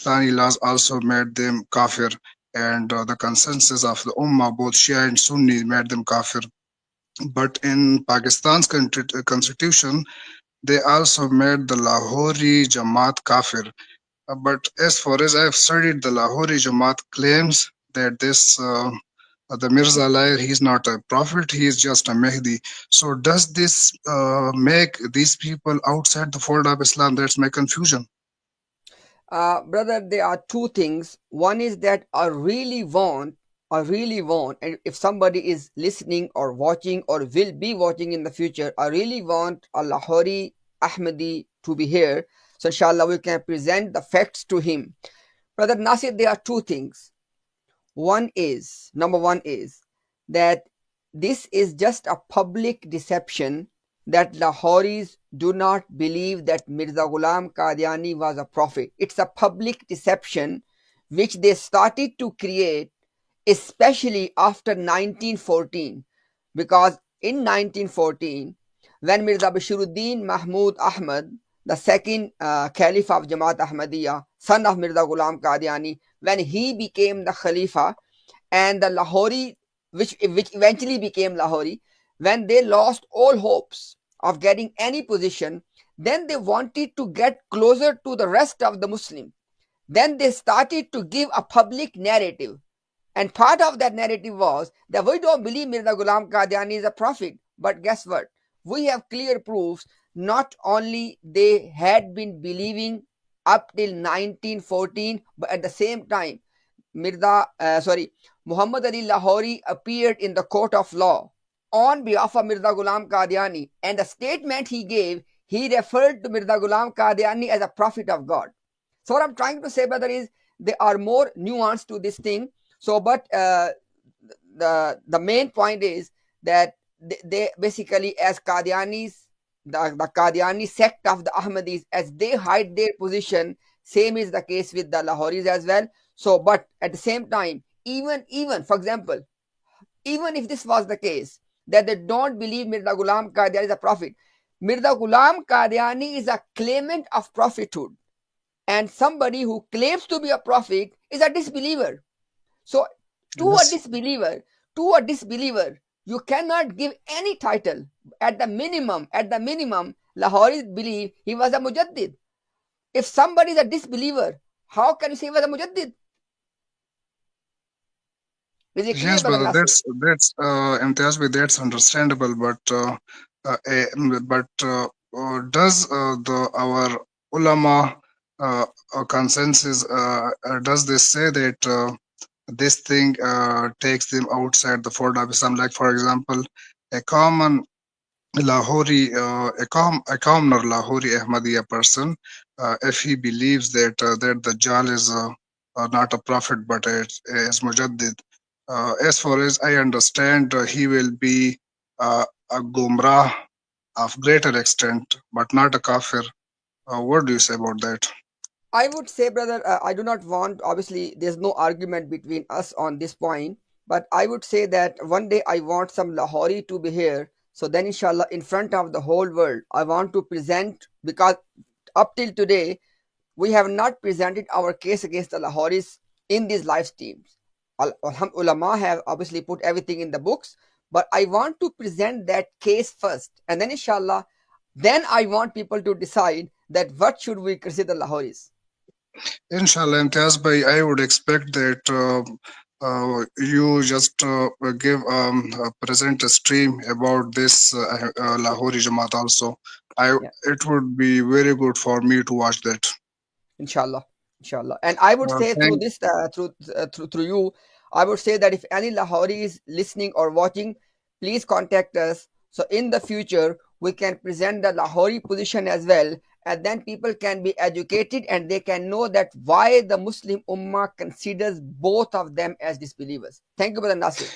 Pakistani laws also made them kafir, and the consensus of the Ummah, both Shia and Sunni, made them kafir. But in Pakistan's constitution, they also made the Lahori Jamaat kafir. But as far as I've studied, the Lahori Jamaat claims that the Mirza Liar, he's not a prophet, he is just a Mahdi. So does this make these people outside the fold of Islam? That's my confusion. Brother, there are two things. One is that I really want, and if somebody is listening or watching or will be watching in the future, I really want a Lahori Ahmadi to be here. So inshallah we can present the facts to him. Brother Nasir, there are two things. Number one is that this is just a public deception that Lahoris do not believe that Mirza Ghulam Qadyani was a prophet. It's a public deception which they started to create, especially after 1914. Because in 1914, when Mirza Bashiruddin Mahmud Ahmad, the second Caliph of Jamaat Ahmadiyya, son of Mirza Ghulam Qadyani, when he became the Khalifa, and the Lahori, which eventually became Lahori, when they lost all hopes of getting any position, then they wanted to get closer to the rest of the Muslim. Then they started to give a public narrative. And part of that narrative was that we don't believe Mirza Ghulam Qadyani is a prophet. But guess what? We have clear proofs. Not only they had been believing up till 1914, but at the same time, Muhammad Ali Lahori appeared in the court of law on behalf of Mirza Ghulam Qadyani, and the statement he gave, he referred to Mirza Ghulam Qadyani as a prophet of God. So what I'm trying to say, brother, is there are more nuance to this thing. So, but the main point is that they basically, as Qadianis, the Qadiani sect of the Ahmadis, as they hide their position, same is the case with the Lahoris as well. So, but at the same time, even for example, even if this was the case, that they don't believe Mirza Ghulam Qadyani is a prophet, Mirza Ghulam Qadyani is a claimant of prophethood, and somebody who claims to be a prophet is a disbeliever. So to a Yes. disbeliever, you cannot give any title. At the minimum, Lahoris believe he was a Mujadid. If somebody is a disbeliever, how can you say he was a Mujadid? Is it clear, Yes, brother brother. Nasir? Imtiaz, that's understandable. Does the our ulama consensus does this say that this thing takes them outside the fold of Islam? Like, for example, a common a commoner Lahori Ahmadiyya person, if he believes that Dajjal is not a prophet but is Mujaddid, as far as I understand, he will be a Gumrah of greater extent, but not a kafir. What do you say about that? I would say, brother, I do not want, obviously, there's no argument between us on this point, but I would say that one day I want some Lahori to be here. So then, inshallah, in front of the whole world, I want to present, because up till today, we have not presented our case against the Lahoris in these live streams. Ulama have obviously put everything in the books, but I want to present that case first, and then inshallah, then I want people to decide that what should we consider Lahoris. Inshallah, Imtiaz bhai, I would expect that you just present a stream about this Lahori Jamaat also. Yeah, It would be very good for me to watch that. inshallah, inshallah. And I would say through Thank this, through you, I would say that if any Lahori is listening or watching, please contact us. So in the future, we can present the Lahori position as well, and then people can be educated and they can know that why the Muslim Ummah considers both of them as disbelievers. Thank you, Brother Nasir.